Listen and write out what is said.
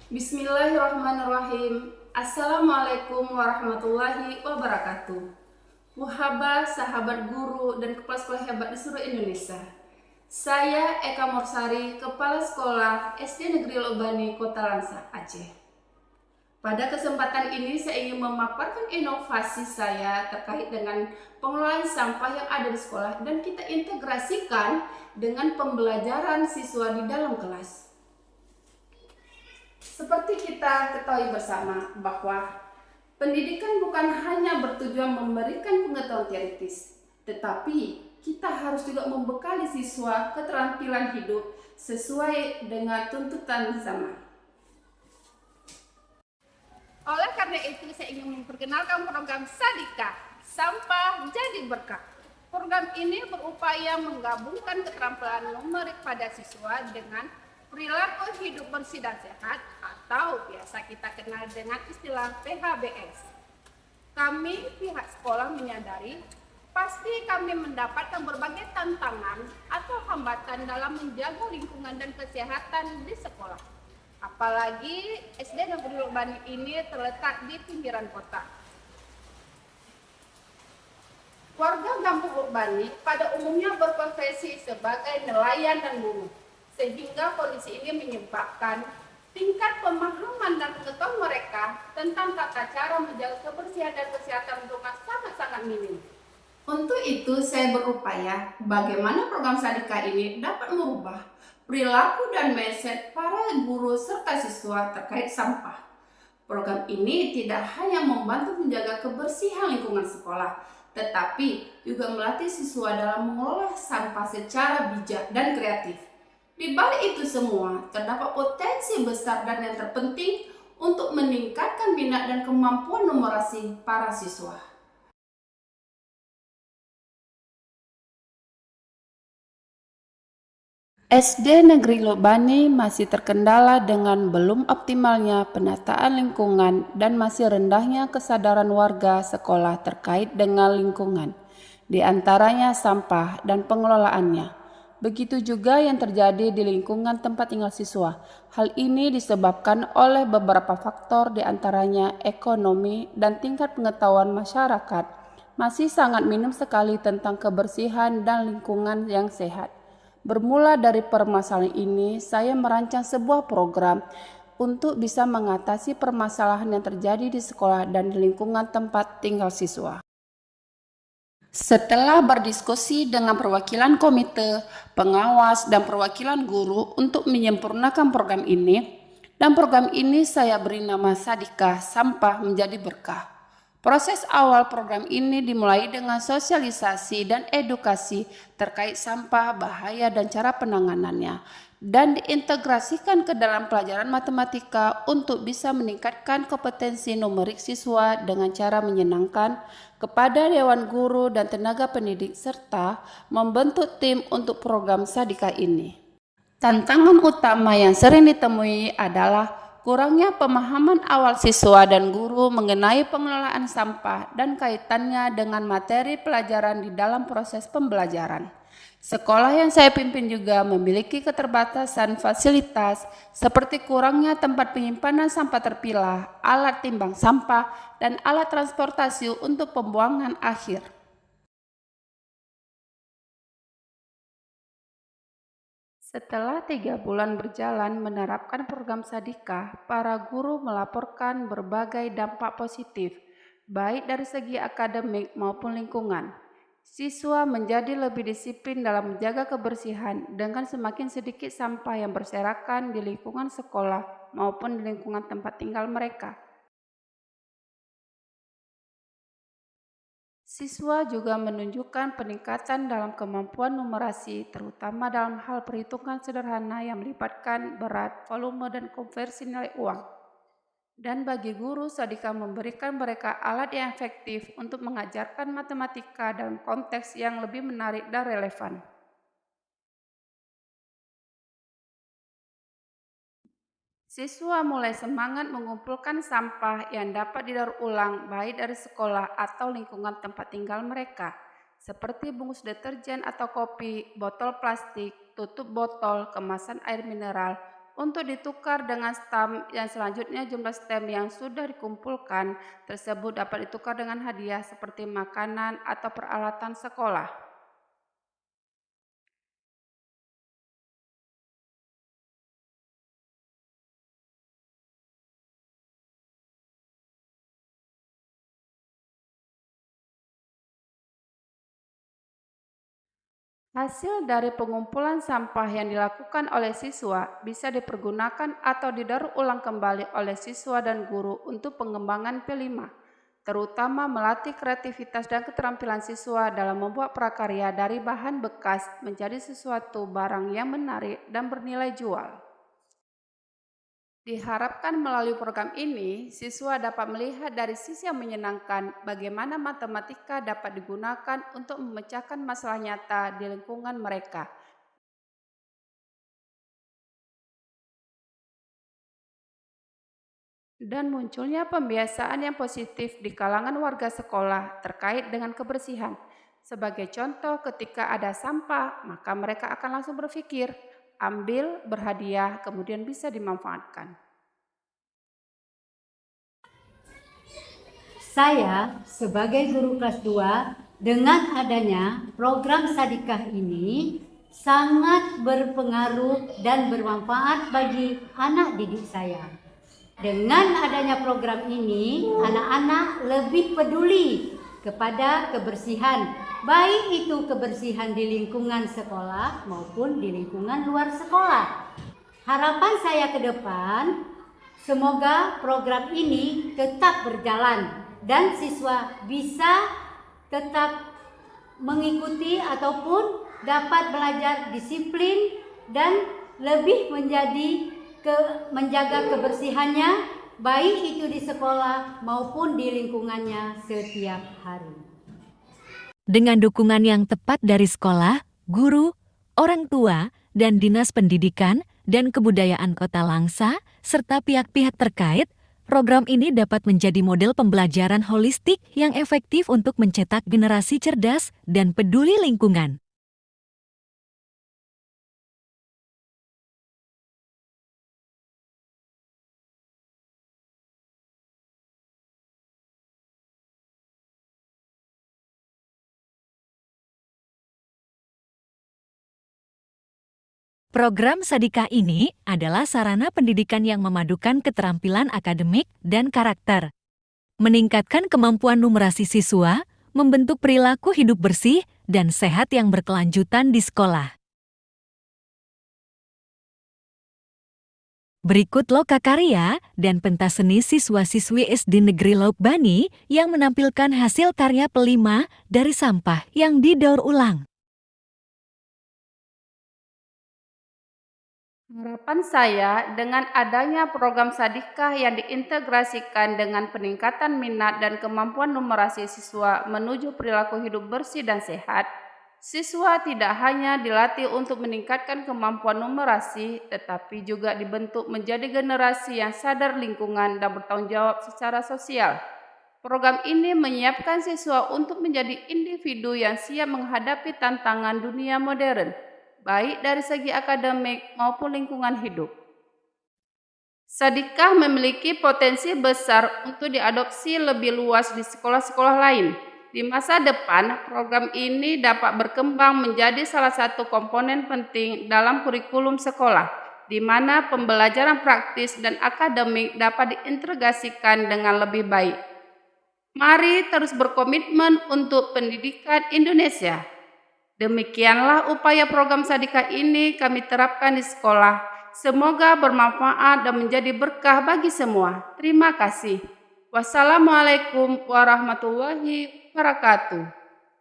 Bismillahirrahmanirrahim. Assalamualaikum warahmatullahi wabarakatuh. Muhaba, sahabat guru dan kepala sekolah hebat di seluruh Indonesia. Saya Eka Morsari, Kepala Sekolah SD Negeri Lobani, Kota Langsa, Aceh. Pada kesempatan ini saya ingin memaparkan inovasi saya terkait dengan pengelolaan sampah yang ada di sekolah dan kita integrasikan dengan pembelajaran siswa di dalam kelas. Seperti kita ketahui bersama bahwa pendidikan bukan hanya bertujuan memberikan pengetahuan teoritis, tetapi kita harus juga membekali siswa keterampilan hidup sesuai dengan tuntutan zaman. Oleh karena itu, saya ingin memperkenalkan program Sadika, Sampah Jadi Berkah. Program ini berupaya menggabungkan keterampilan numerik pada siswa dengan perilaku hidup bersih dan sehat atau biasa kita kenal dengan istilah PHBS. Kami pihak sekolah menyadari pasti kami mendapatkan berbagai tantangan atau hambatan dalam menjaga lingkungan dan kesehatan di sekolah. Apalagi SD Negeri Lobani ini terletak di pinggiran kota. Warga Kampung Lobani pada umumnya berprofesi sebagai nelayan dan buruh, sehingga kondisi ini menyebabkan tingkat pemahaman dan pengetahuan mereka tentang tata cara menjaga kebersihan dan kesehatan rumah sangat-sangat minim. Untuk itu saya berupaya bagaimana program Sadika ini dapat merubah perilaku dan mindset para guru serta siswa terkait sampah. Program ini tidak hanya membantu menjaga kebersihan lingkungan sekolah, tetapi juga melatih siswa dalam mengelola sampah secara bijak dan kreatif. Di balik itu semua, terdapat potensi besar dan yang terpenting untuk meningkatkan minat dan kemampuan numerasi para siswa. SD Negeri Lobani masih terkendala dengan belum optimalnya penataan lingkungan dan masih rendahnya kesadaran warga sekolah terkait dengan lingkungan, di antaranya sampah dan pengelolaannya. Begitu juga yang terjadi di lingkungan tempat tinggal siswa. Hal ini disebabkan oleh beberapa faktor, di antaranya ekonomi dan tingkat pengetahuan masyarakat masih sangat minim sekali tentang kebersihan dan lingkungan yang sehat. Bermula dari permasalahan ini, saya merancang sebuah program untuk bisa mengatasi permasalahan yang terjadi di sekolah dan di lingkungan tempat tinggal siswa. Setelah berdiskusi dengan perwakilan komite, pengawas, dan perwakilan guru untuk menyempurnakan program ini, dan program ini saya beri nama Sadika, Sampah Menjadi Berkah. Proses awal program ini dimulai dengan sosialisasi dan edukasi terkait sampah, bahaya, dan cara penanganannya, dan diintegrasikan ke dalam pelajaran matematika untuk bisa meningkatkan kompetensi numerik siswa dengan cara menyenangkan kepada dewan guru dan tenaga pendidik, serta membentuk tim untuk program Sadika ini. Tantangan utama yang sering ditemui adalah kurangnya pemahaman awal siswa dan guru mengenai pengelolaan sampah dan kaitannya dengan materi pelajaran di dalam proses pembelajaran. Sekolah yang saya pimpin juga memiliki keterbatasan fasilitas seperti kurangnya tempat penyimpanan sampah terpilah, alat timbang sampah, dan alat transportasi untuk pembuangan akhir. Setelah 3 bulan berjalan menerapkan program Sadika, para guru melaporkan berbagai dampak positif, baik dari segi akademik maupun lingkungan. Siswa menjadi lebih disiplin dalam menjaga kebersihan dengan semakin sedikit sampah yang berserakan di lingkungan sekolah maupun di lingkungan tempat tinggal mereka. Siswa juga menunjukkan peningkatan dalam kemampuan numerasi, terutama dalam hal perhitungan sederhana yang melibatkan berat, volume, dan konversi nilai uang. Dan bagi guru, Sadika memberikan mereka alat yang efektif untuk mengajarkan matematika dalam konteks yang lebih menarik dan relevan. Siswa mulai semangat mengumpulkan sampah yang dapat didaur ulang baik dari sekolah atau lingkungan tempat tinggal mereka, seperti bungkus deterjen atau kopi, botol plastik, tutup botol, kemasan air mineral, untuk ditukar dengan stamp yang selanjutnya jumlah stamp yang sudah dikumpulkan tersebut dapat ditukar dengan hadiah seperti makanan atau peralatan sekolah. Hasil dari pengumpulan sampah yang dilakukan oleh siswa bisa dipergunakan atau didaur ulang kembali oleh siswa dan guru untuk pengembangan P5, terutama melatih kreativitas dan keterampilan siswa dalam membuat prakarya dari bahan bekas menjadi sesuatu barang yang menarik dan bernilai jual. Diharapkan melalui program ini, siswa dapat melihat dari sisi yang menyenangkan bagaimana matematika dapat digunakan untuk memecahkan masalah nyata di lingkungan mereka. Dan munculnya pembiasaan yang positif di kalangan warga sekolah terkait dengan kebersihan. Sebagai contoh, ketika ada sampah, maka mereka akan langsung berpikir, ambil, berhadiah, kemudian bisa dimanfaatkan. Saya sebagai guru kelas 2 dengan adanya program Sadikah ini sangat berpengaruh dan bermanfaat bagi anak didik saya. Dengan adanya program ini, anak-anak lebih peduli kepada kebersihan, baik itu kebersihan di lingkungan sekolah maupun di lingkungan luar sekolah. Harapan saya ke depan, semoga program ini tetap berjalan dan siswa bisa tetap mengikuti ataupun dapat belajar disiplin dan lebih menjaga kebersihannya baik itu di sekolah maupun di lingkungannya setiap hari. Dengan dukungan yang tepat dari sekolah, guru, orang tua, dan Dinas Pendidikan dan Kebudayaan Kota Langsa, serta pihak-pihak terkait, program ini dapat menjadi model pembelajaran holistik yang efektif untuk mencetak generasi cerdas dan peduli lingkungan. Program Sadikah ini adalah sarana pendidikan yang memadukan keterampilan akademik dan karakter, meningkatkan kemampuan numerasi siswa, membentuk perilaku hidup bersih dan sehat yang berkelanjutan di sekolah. Berikut lokakarya dan pentas seni siswa-siswi SD Negeri Lauk Bani yang menampilkan hasil karya P5 dari sampah yang didaur ulang. Harapan saya dengan adanya program Sadikah yang diintegrasikan dengan peningkatan minat dan kemampuan numerasi siswa menuju perilaku hidup bersih dan sehat, siswa tidak hanya dilatih untuk meningkatkan kemampuan numerasi, tetapi juga dibentuk menjadi generasi yang sadar lingkungan dan bertanggung jawab secara sosial. Program ini menyiapkan siswa untuk menjadi individu yang siap menghadapi tantangan dunia modern, baik dari segi akademik maupun lingkungan hidup. Sadikah memiliki potensi besar untuk diadopsi lebih luas di sekolah-sekolah lain. Di masa depan, program ini dapat berkembang menjadi salah satu komponen penting dalam kurikulum sekolah, di mana pembelajaran praktis dan akademik dapat diintegrasikan dengan lebih baik. Mari terus berkomitmen untuk pendidikan Indonesia. Demikianlah upaya program Sadikah ini kami terapkan di sekolah. Semoga bermanfaat dan menjadi berkah bagi semua. Terima kasih. Wassalamualaikum warahmatullahi wabarakatuh.